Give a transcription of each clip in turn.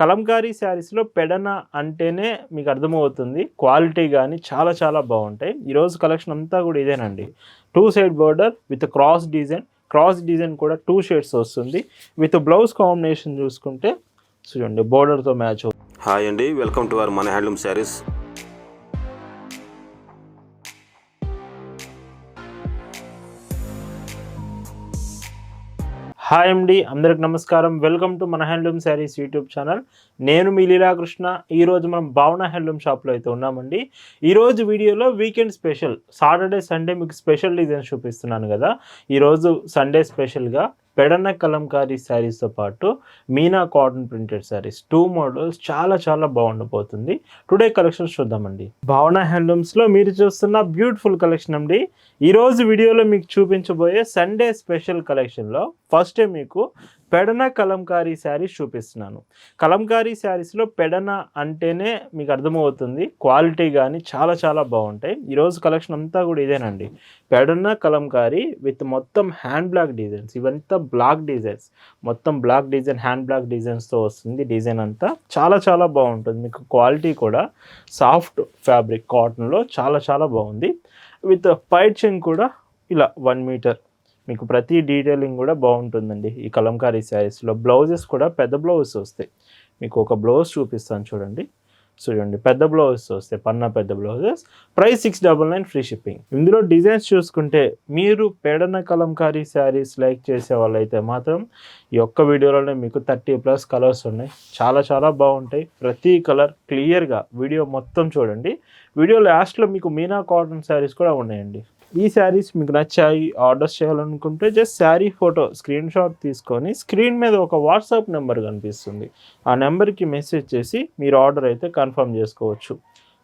కలంకారీ శారీస్లో పెడన అంటేనే మీకు అర్థమవుతుంది, క్వాలిటీ కానీ చాలా చాలా బాగుంటాయి. ఈరోజు కలెక్షన్ అంతా కూడా ఇదేనండి. 2 side border with cross design కూడా 2 షేడ్స్ వస్తుంది. విత్ బ్లౌజ్ కాంబినేషన్ చూసుకుంటే చూడండి బోర్డర్తో మ్యాచ్ అవుతుంది. హాయ్ అండి, వెల్కమ్ టు అవర్ మన హ్యాండ్లూమ్ శారీస్. హాయ్ అండి, అందరికి నమస్కారం. వెల్కమ్ టు మన హ్యాండ్లూమ్ శారీస్ యూట్యూబ్ ఛానల్. నేను మీ లీలాకృష్ణ. ఈరోజు మనం భావన హ్యాండ్లూమ్ షాప్లో అయితే ఉన్నామండి. ఈరోజు వీడియోలో వీకెండ్ స్పెషల్, సాటర్డే సండే మీకు స్పెషల్ డిజైన్స్ చూపిస్తున్నాను కదా. ఈరోజు సండే స్పెషల్గా పెడన కలంకారీ శారీస్తో పాటు Meena cotton printed saris 2 models చాలా చాలా బాగుండిపోతుంది. టుడే కలెక్షన్స్ చూద్దామండి. భావన హ్యాండ్లూమ్స్లో మీరు చూస్తున్న బ్యూటిఫుల్ కలెక్షన్ అండి. ఈరోజు వీడియోలో మీకు చూపించబోయే సండే స్పెషల్ కలెక్షన్లో ఫస్ట్ మీకు పెడన కలంకారీ శారీస్ చూపిస్తున్నాను. కలంకారీ శారీస్లో పెడన అంటేనే మీకు అర్థమవుతుంది, క్వాలిటీ కానీ చాలా చాలా బాగుంటాయి. ఈరోజు కలెక్షన్ అంతా కూడా ఇదేనండి. పెడన కలంకారీ విత్ మొత్తం హ్యాండ్ బ్లాక్ డిజైన్స్. ఇవంతా బ్లాక్ డిజైన్స్, మొత్తం బ్లాక్ డిజైన్, హ్యాండ్ బ్లాక్ డిజైన్స్తో వస్తుంది. డిజైన్ అంతా చాలా చాలా బాగుంటుంది. మీకు క్వాలిటీ కూడా సాఫ్ట్ ఫ్యాబ్రిక్ కాటన్లో చాలా చాలా బాగుంది. విత్ పైట్ చెన్ కూడా ఇలా 1 మీటర్, మీకు ప్రతి డీటెయిలింగ్ కూడా బాగుంటుందండి. ఈ కలంకారీ శారీస్లో బ్లౌజెస్ కూడా పెద్ద బ్లౌజెస్ వస్తాయి. మీకు ఒక బ్లౌజ్ చూపిస్తాను చూడండి. పెద్ద బ్లౌజెస్ వస్తాయి, పన్నా పెద్ద బ్లౌజెస్. Price 699 free shipping. ఇందులో డిజైన్స్ చూసుకుంటే మీరు పెడన కలంకారీ శారీస్ లైక్ చేసే వాళ్ళైతే మాత్రం ఈ ఒక్క వీడియోలోనే మీకు 30+ కలర్స్ ఉన్నాయి. చాలా చాలా బాగుంటాయి. ప్రతి కలర్ క్లియర్గా వీడియో మొత్తం చూడండి. వీడియో లాస్ట్లో మీకు మీనా కాటన్ శారీస్ కూడా ఉన్నాయండి. ఈ శారీస్ మీకు నచ్చాయి, ఆర్డర్స్ చేయాలనుకుంటే just sari photo screen shot తీసుకొని స్క్రీన్ మీద ఒక వాట్సాప్ నెంబర్ కనిపిస్తుంది, ఆ నెంబర్కి మెసేజ్ చేసి మీరు ఆర్డర్ అయితే కన్ఫర్మ్ చేసుకోవచ్చు.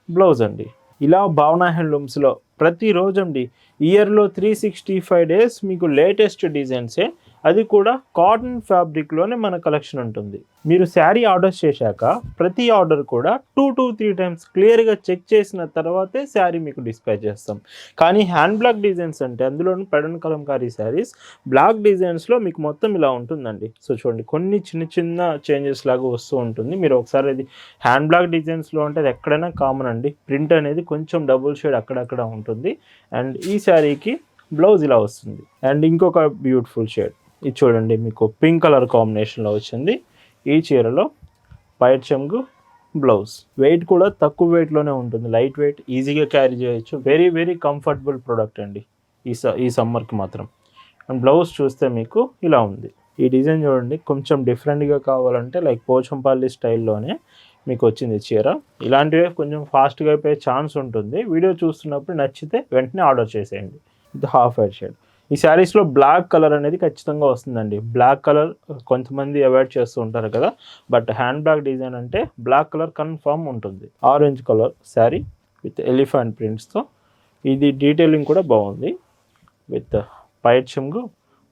బ్లౌజ్ అండి, ఇలా భావన హ్యాండ్లూమ్స్లో ప్రతిరోజు అండి, ఇయర్లో 365 days మీకు లేటెస్ట్ డిజైన్సే, అది కూడా కాటన్ ఫ్యాబ్రిక్లోనే మన కలెక్షన్ ఉంటుంది. మీరు శారీ ఆర్డర్స్ చేశాక ప్రతి ఆర్డర్ కూడా 2 to 3 times క్లియర్గా చెక్ చేసిన తర్వాతే శారీ మీకు డిస్పాచ్ చేస్తాం. కానీ హ్యాండ్ బ్లాక్ డిజైన్స్ అంటే అందులోని పెడన కలంకారీ శారీస్ బ్లాక్ డిజైన్స్లో మీకు మొత్తం ఇలా ఉంటుందండి. చూడండి, కొన్ని చిన్న చిన్న చేంజెస్ లాగా వస్తూ ఉంటుంది. మీరు ఒకసారి అది హ్యాండ్ బ్లాక్ డిజైన్స్లో అంటే అది ఎక్కడైనా కామన్ అండి. ప్రింట్ అనేది కొంచెం డబుల్ షేడ్ అక్కడక్కడ ఉంటుంది. అండ్ ఈ శారీకి బ్లౌజ్ ఇలా వస్తుంది. అండ్ ఇంకొక బ్యూటిఫుల్ షేడ్ ఇది చూడండి, మీకు పింక్ కలర్ కాంబినేషన్లో వచ్చింది. ఈ చీరలో పైట్ చెంగు, బ్లౌజ్. వెయిట్ కూడా తక్కువ వెయిట్లోనే ఉంటుంది, లైట్ వెయిట్, ఈజీగా క్యారీ చేయొచ్చు. వెరీ వెరీ కంఫర్టబుల్ ప్రోడక్ట్ అండి ఈ సమ్మర్కి మాత్రం. అండ్ బ్లౌజ్ చూస్తే మీకు ఇలా ఉంది. ఈ డిజైన్ చూడండి, కొంచెం డిఫరెంట్గా కావాలంటే లైక్ పోచంపల్లి స్టైల్లోనే మీకు వచ్చింది చీర. ఇలాంటివే కొంచెం ఫాస్ట్గా అయిపోయే ఛాన్స్ ఉంటుంది. వీడియో చూస్తున్నప్పుడు నచ్చితే వెంటనే ఆర్డర్ చేసేయండి. ఇది హాఫ్ వైట్ షేడ్. ఈ శారీస్లో బ్లాక్ కలర్ అనేది ఖచ్చితంగా వస్తుందండి. బ్లాక్ కలర్ కొంతమంది అవాయిడ్ చేస్తూ ఉంటారు కదా, బట్ హ్యాండ్ బ్లాక్ డిజైన్ అంటే బ్లాక్ కలర్ కన్ఫర్మ్ ఉంటుంది. Orange colour sari with elephant ప్రింట్స్తో. ఇది డీటెయిలింగ్ కూడా బాగుంది. విత్ పైట్ చెంగు,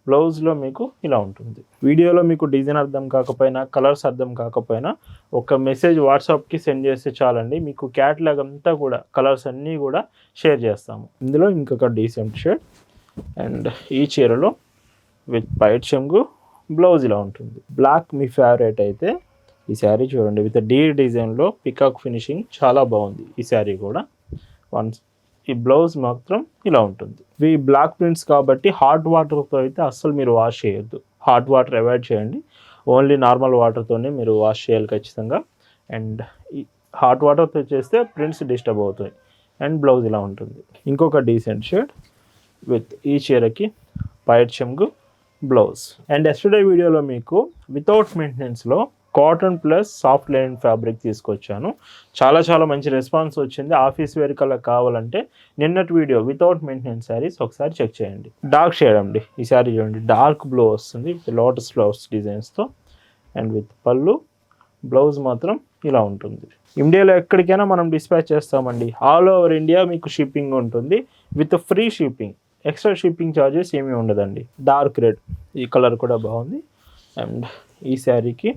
బ్లౌజ్లో మీకు ఇలా ఉంటుంది. వీడియోలో మీకు డిజైన్ అర్థం కాకపోయినా, కలర్స్ అర్థం కాకపోయినా ఒక మెసేజ్ వాట్సాప్కి సెండ్ చేస్తే చాలండి. మీకు క్యాటలాగ్ అంతా కూడా కలర్స్ అన్నీ కూడా షేర్ చేస్తాము. ఇందులో ఇంకొక డీసెంట్ షేడ్. అండ్ ఈ చీరలో విత్ పైట్ చెంగు, బ్లౌజ్ ఇలా ఉంటుంది. బ్లాక్ మీ ఫేవరెట్ అయితే ఈ శారీ చూడండి, విత్ డిజైన్లో పికాక్ ఫినిషింగ్ చాలా బాగుంది. ఈ శారీ కూడా ఈ బ్లౌజ్ మాత్రం ఇలా ఉంటుంది. ఇవి బ్లాక్ ప్రింట్స్ కాబట్టి హాట్ వాటర్తో అయితే అస్సలు మీరు వాష్ చేయొద్దు. హాట్ వాటర్ అవాయిడ్ చేయండి. ఓన్లీ నార్మల్ వాటర్తోనే మీరు వాష్ చేయాలి ఖచ్చితంగా. అండ్ ఈ హాట్ వాటర్తో చేస్తే ప్రింట్స్ డిస్టర్బ్ అవుతాయి. అండ్ బ్లౌజ్ ఇలా ఉంటుంది. ఇంకొక డీసెంట్ షేడ్ విత్ ఈ చీరకి పైట్ చెంగు, బ్లౌజ్. అండ్ ఎస్టర్డే వీడియోలో మీకు వితౌట్ మెయింటెనెన్స్లో cotton plus soft line fabric తీసుకొచ్చాను. చాలా చాలా మంచి రెస్పాన్స్ వచ్చింది. ఆఫీస్ వేర్ కల్లా కావాలంటే నిన్నటి వీడియో వితౌట్ మెయింటెనెన్స్ శారీస్ ఒకసారి చెక్ చేయండి. డార్క్ షేడ్ అండి ఈ శారీ చూడండి, డార్క్ బ్లూ వస్తుంది విత్ లోటస్ ఫ్లవర్స్ డిజైన్స్తో. అండ్ విత్ పళ్ళు, బ్లౌజ్ మాత్రం ఇలా ఉంటుంది. ఇండియాలో ఎక్కడికైనా మనం డిస్పాచ్ చేస్తామండి. ఆల్ ఓవర్ ఇండియా మీకు షిప్పింగ్ ఉంటుంది with free shipping. Extra shipping charges ఏమీ ఉండదండి. డార్క్ రెడ్ ఈ కలర్ కూడా బాగుంది. అండ్ ఈ శారీకి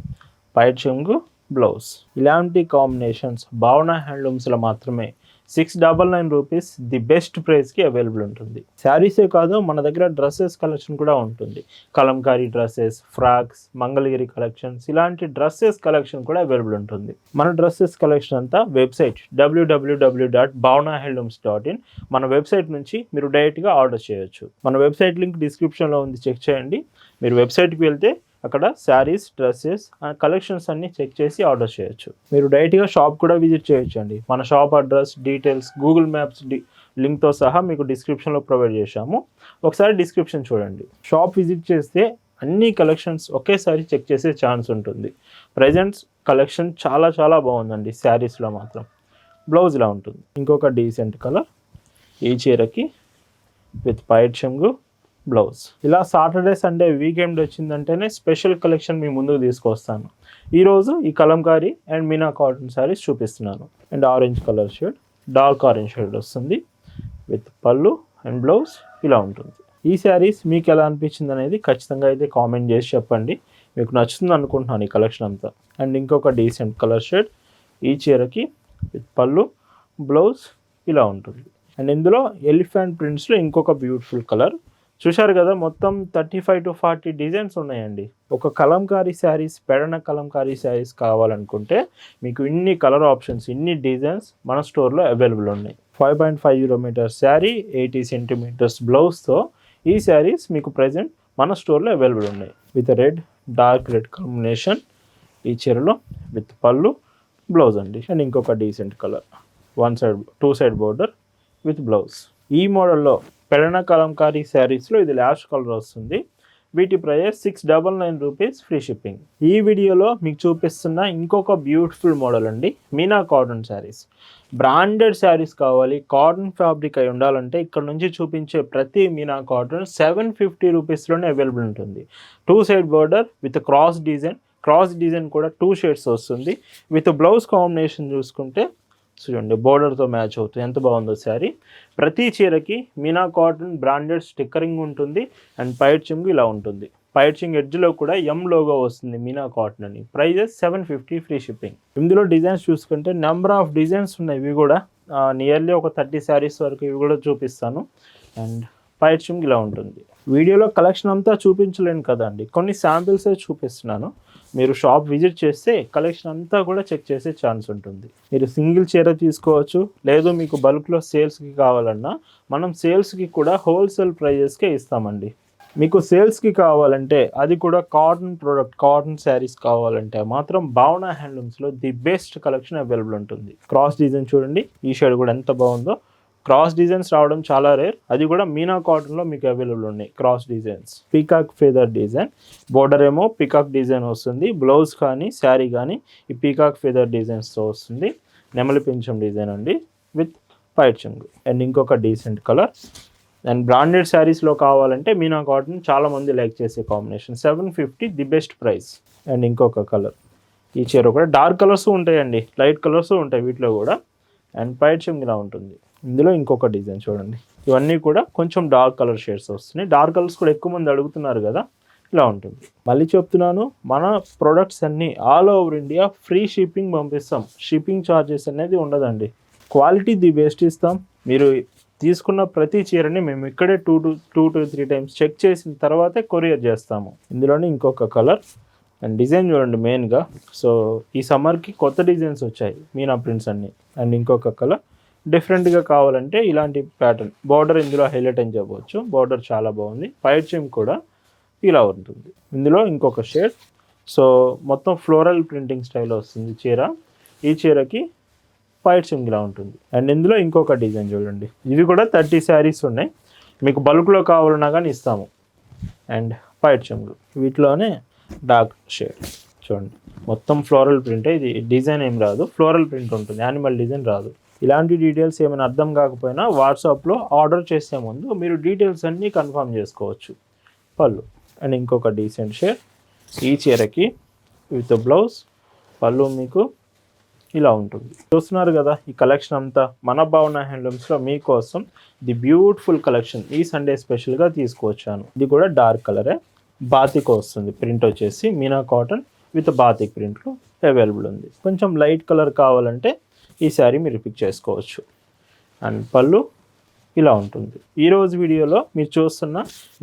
పైట్ చెంగు, బ్లౌజ్. ఇలాంటి కాంబినేషన్స్ భావన హ్యాండ్లూమ్స్లో మాత్రమే ₹699 ది బెస్ట్ ప్రైస్కి అవైలబుల్ ఉంటుంది. శారీసే కాదు, మన దగ్గర డ్రెస్సెస్ కలెక్షన్ కూడా ఉంటుంది. Kalamkari dresses, frocks, Mangalagiri collections, ఇలాంటి డ్రెస్సెస్ కలెక్షన్ కూడా అవైలబుల్ ఉంటుంది. మన డ్రెస్సెస్ కలెక్షన్ అంతా వెబ్సైట్ www.bhavnahandlooms.in మన వెబ్సైట్ నుంచి మీరు డైరెక్ట్గా ఆర్డర్ చేయొచ్చు. మన వెబ్సైట్ లింక్ డిస్క్రిప్షన్లో ఉంది, చెక్ చేయండి. మీరు వెబ్సైట్కి వెళ్తే అక్కడ శారీస్, డ్రెస్సెస్ కలెక్షన్స్ అన్నీ చెక్ చేసి ఆర్డర్ చేయొచ్చు. మీరు డైరెక్ట్గా షాప్ కూడా విజిట్ చేయొచ్చు అండి. మన shop address, details, Google maps లింక్తో సహా మీకు డిస్క్రిప్షన్లో ప్రొవైడ్ చేశాము. ఒకసారి డిస్క్రిప్షన్ చూడండి. షాప్ విజిట్ చేస్తే అన్ని కలెక్షన్స్ ఒకేసారి చెక్ చేసే ఛాన్స్ ఉంటుంది. ప్రజెంట్స్ కలెక్షన్ చాలా చాలా బాగుందండి. శారీస్లో మాత్రం బ్లౌజ్ ఇలా ఉంటుంది. ఇంకొక డీసెంట్ కలర్ ఈ చీరకి విత్ పైట్ చెంగు బ్లౌజ్. ఇలా సాటర్డే సండే వీకెండ్ వచ్చిందంటేనే స్పెషల్ కలెక్షన్ మీ ముందుకు తీసుకొస్తాను. ఈరోజు ఈ కలంకారీ అండ్ మీనా కాటన్ శారీస్ చూపిస్తున్నాను. అండ్ orange colour shade, dark orange shade వస్తుంది విత్ పళ్ళు అండ్ బ్లౌజ్ ఇలా ఉంటుంది. ఈ శారీస్ మీకు ఎలా అనిపించింది అనేది ఖచ్చితంగా అయితే కామెంట్ చేసి చెప్పండి. మీకు నచ్చుతుంది అనుకుంటున్నాను ఈ కలెక్షన్ అంతా. అండ్ ఇంకొక డీసెంట్ కలర్ షేడ్ ఈ చీరకి విత్ పళ్ళు, బ్లౌజ్ ఇలా ఉంటుంది. అండ్ ఇందులో ఎలిఫెంట్ ప్రింట్స్లో ఇంకొక బ్యూటిఫుల్ కలర్ చూశారు కదా. మొత్తం 35 to 40 డిజైన్స్ ఉన్నాయండి. ఒక కలంకారీ శారీస్, పెడన కలంకారీ శారీస్ కావాలనుకుంటే మీకు ఇన్ని కలర్ ఆప్షన్స్, ఇన్ని డిజైన్స్ మన స్టోర్లో అవైలబుల్ ఉన్నాయి. 5.50 మీటర్స్ శారీ, 80 సెంటీమీటర్స్ బ్లౌజ్తో ఈ శారీస్ మీకు ప్రజెంట్ మన స్టోర్లో అవైలబుల్ ఉన్నాయి. With red, dark red combination ఈ చీరలో విత్ పళ్ళు, బ్లౌజ్ అండి. అండ్ ఇంకొక decent colour, two side border with blouse. ఈ మోడల్లో పెడన కలంకారీ శారీస్లో ఇది లాస్ట్ కలర్ వస్తుంది. వీటి ప్రైస్ ₹699 ఫ్రీ షిప్పింగ్. ఈ వీడియోలో మీకు చూపిస్తున్న ఇంకొక బ్యూటిఫుల్ మోడల్ అండి, మీనా కాటన్ శారీస్. బ్రాండెడ్ శారీస్ కావాలి, కాటన్ ఫ్యాబ్రిక్ అయి ఉండాలంటే ఇక్కడ నుంచి చూపించే ప్రతి మీనా కాటన్ ₹750లోనే అవైలబుల్ ఉంటుంది. Two side border with cross design కూడా 2 షేడ్స్ వస్తుంది. విత్ బ్లౌజ్ కాంబినేషన్ చూసుకుంటే చూడండి, బోర్డర్తో మ్యాచ్ అవుతుంది. ఎంత బాగుందో శారీ. ప్రతి చీరకి మీనా కాటన్ బ్రాండెడ్ స్టిక్కరింగ్ ఉంటుంది. అండ్ పైట్ చెంగు ఇలా ఉంటుంది. పైట్ చెంగు ఎడ్జ్లో కూడా ఎం లోగో వస్తుంది మీనా కాటన్ అని. Prices $750 free shipping. ఇందులో డిజైన్స్ చూసుకుంటే నెంబర్ ఆఫ్ డిజైన్స్ ఉన్నాయి. ఇవి కూడా నియర్లీ ఒక 30 శారీస్ వరకు ఇవి కూడా చూపిస్తాను. అండ్ పైట్ చెంగు ఇలా ఉంటుంది. వీడియోలో కలెక్షన్ అంతా చూపించలేను కదండి, కొన్ని శాంపిల్సే చూపిస్తున్నాను. మీరు షాప్ విజిట్ చేస్తే కలెక్షన్ అంతా కూడా చెక్ చేసే ఛాన్స్ ఉంటుంది. మీరు సింగిల్ చీర తీసుకోవచ్చు, లేదు మీకు బల్క్లో సేల్స్కి కావాలన్నా మనం సేల్స్కి కూడా హోల్సేల్ ప్రైజెస్కే ఇస్తామండి. మీకు సేల్స్కి కావాలంటే అది కూడా కాటన్ ప్రోడక్ట్, కాటన్ శారీస్ కావాలంటే మాత్రం భావన హ్యాండ్లూమ్స్లో ది బెస్ట్ కలెక్షన్ అవైలబుల్ ఉంటుంది. క్రాస్ డిజైన్ చూడండి, ఈ షేడ్ కూడా ఎంత బాగుందో. క్రాస్ డిజైన్స్ రావడం చాలా రేర్, అది కూడా మీనా కాటన్లో మీకు అవైలబుల్ ఉన్నాయి. Cross designs, peacock feather design, border ఏమో పీకాక్ డిజైన్ వస్తుంది. బ్లౌజ్ కానీ శారీ కానీ ఈ పీకాక్ ఫెదర్ డిజైన్స్తో వస్తుంది. నెమలి పింఛం డిజైన్ అండి విత్ పైట్ చెంగు. అండ్ ఇంకొక డీసెంట్ కలర్. అండ్ బ్రాండెడ్ శారీస్లో కావాలంటే మీనా కాటన్ చాలామంది లైక్ చేసే combination. $750 the best price. And ఇంకొక కలర్, ఈ చీర కూడా డార్క్ కలర్స్ ఉంటాయండి, లైట్ కలర్స్ ఉంటాయి వీటిలో కూడా. అండ్ పైట్ చెంగు ఇలా ఉంటుంది. ఇందులో ఇంకొక డిజైన్ చూడండి, ఇవన్నీ కూడా కొంచెం డార్క్ కలర్ షేడ్స్ వస్తున్నాయి. డార్క్ కలర్స్ కూడా ఎక్కువ మంది అడుగుతున్నారు కదా, ఇలా ఉంటుంది. మళ్ళీ చెప్తున్నాను, మన ప్రొడక్ట్స్ అన్నీ all over India free shipping పంపిస్తాం. షిప్పింగ్ ఛార్జెస్ అనేది ఉండదండి. క్వాలిటీ ది బెస్ట్ ఇస్తాం. మీరు తీసుకున్న ప్రతి చీరని మేము ఇక్కడే 2 to 3 టైమ్స్ చెక్ చేసిన తర్వాతే కొరియర్ చేస్తాము. ఇందులోనే ఇంకొక కలర్. అండ్ డిజైన్ చూడండి మెయిన్గా. సో ఈ సమ్మర్కి కొత్త డిజైన్స్ వచ్చాయి మీనా ప్రింట్స్ అన్నీ. అండ్ ఇంకొక కలర్ డిఫరెంట్గా కావాలంటే ఇలాంటి ప్యాటర్న్, బార్డర్ ఇందులో హైలైట్ అని చెప్పవచ్చు. బార్డర్ చాలా బాగుంది. పైట్ చెంగు కూడా ఇలా ఉంటుంది. ఇందులో ఇంకొక షేడ్. సో మొత్తం ఫ్లోరల్ ప్రింటింగ్ స్టైల్ వస్తుంది చీర. ఈ చీరకి పైట్ చెంగు ఇలా ఉంటుంది. అండ్ ఇందులో ఇంకొక డిజైన్ చూడండి, ఇవి కూడా 30 శారీస్ ఉన్నాయి. మీకు బల్క్లో కావాలన్నా కానీ ఇస్తాము. అండ్ పైట్ చెంగు వీటిలోనే డార్క్ షేడ్ చూడండి, మొత్తం ఫ్లోరల్ ప్రింటే. ఇది డిజైన్ ఏం రాదు, ఫ్లోరల్ ప్రింట్ ఉంటుంది, యానిమల్ డిజైన్ రాదు. ఇలాంటి డీటెయిల్స్ ఏమైనా అర్థం కాకపోయినా వాట్సాప్లో ఆర్డర్ చేసే ముందు మీరు డీటెయిల్స్ అన్నీ కన్ఫర్మ్ చేసుకోవచ్చు. పళ్ళు. అండ్ ఇంకొక డీసెంట్ షేడ్ ఈ చీరకి విత్ బ్లౌజ్, పళ్ళు మీకు ఇలా ఉంటుంది. చూస్తున్నారు కదా, ఈ కలెక్షన్ అంతా మన భావన హ్యాండ్లూమ్స్లో మీకోసం ది బ్యూటిఫుల్ కలెక్షన్ ఈ సండే స్పెషల్గా తీసుకువచ్చాను. ఇది కూడా డార్క్ కలరే, బాతిక్ వస్తుంది. ప్రింట్ వచ్చేసి మీనా కాటన్ విత్ బాతిక్ ప్రింట్లో అవైలబుల్ ఉంది. కొంచెం లైట్ కలర్ కావాలంటే ఈ శారీ మీరు పిక్ చేసుకోవచ్చు. అండ్ పళ్ళు ఇలా ఉంటుంది. ఈరోజు వీడియోలో మీరు చూస్తున్న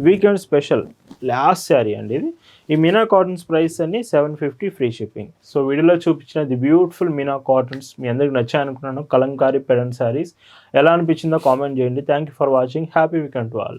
వీకెండ్ స్పెషల్ లాస్ట్ శారీ అండి ఇది. ఈ మీనా కాటన్స్ ప్రైస్ అన్ని 750 ఫ్రీ షిప్పింగ్. సో వీడియోలో చూపించిన ది బ్యూటిఫుల్ మీనా కాటన్స్ మీ అందరికి నచ్చాయనుకున్నాను. కలంకారీ పెడన్ శారీస్ ఎలా అనిపించిందో కామెంట్ చేయండి. Thank you for watching. Happy weekend to all.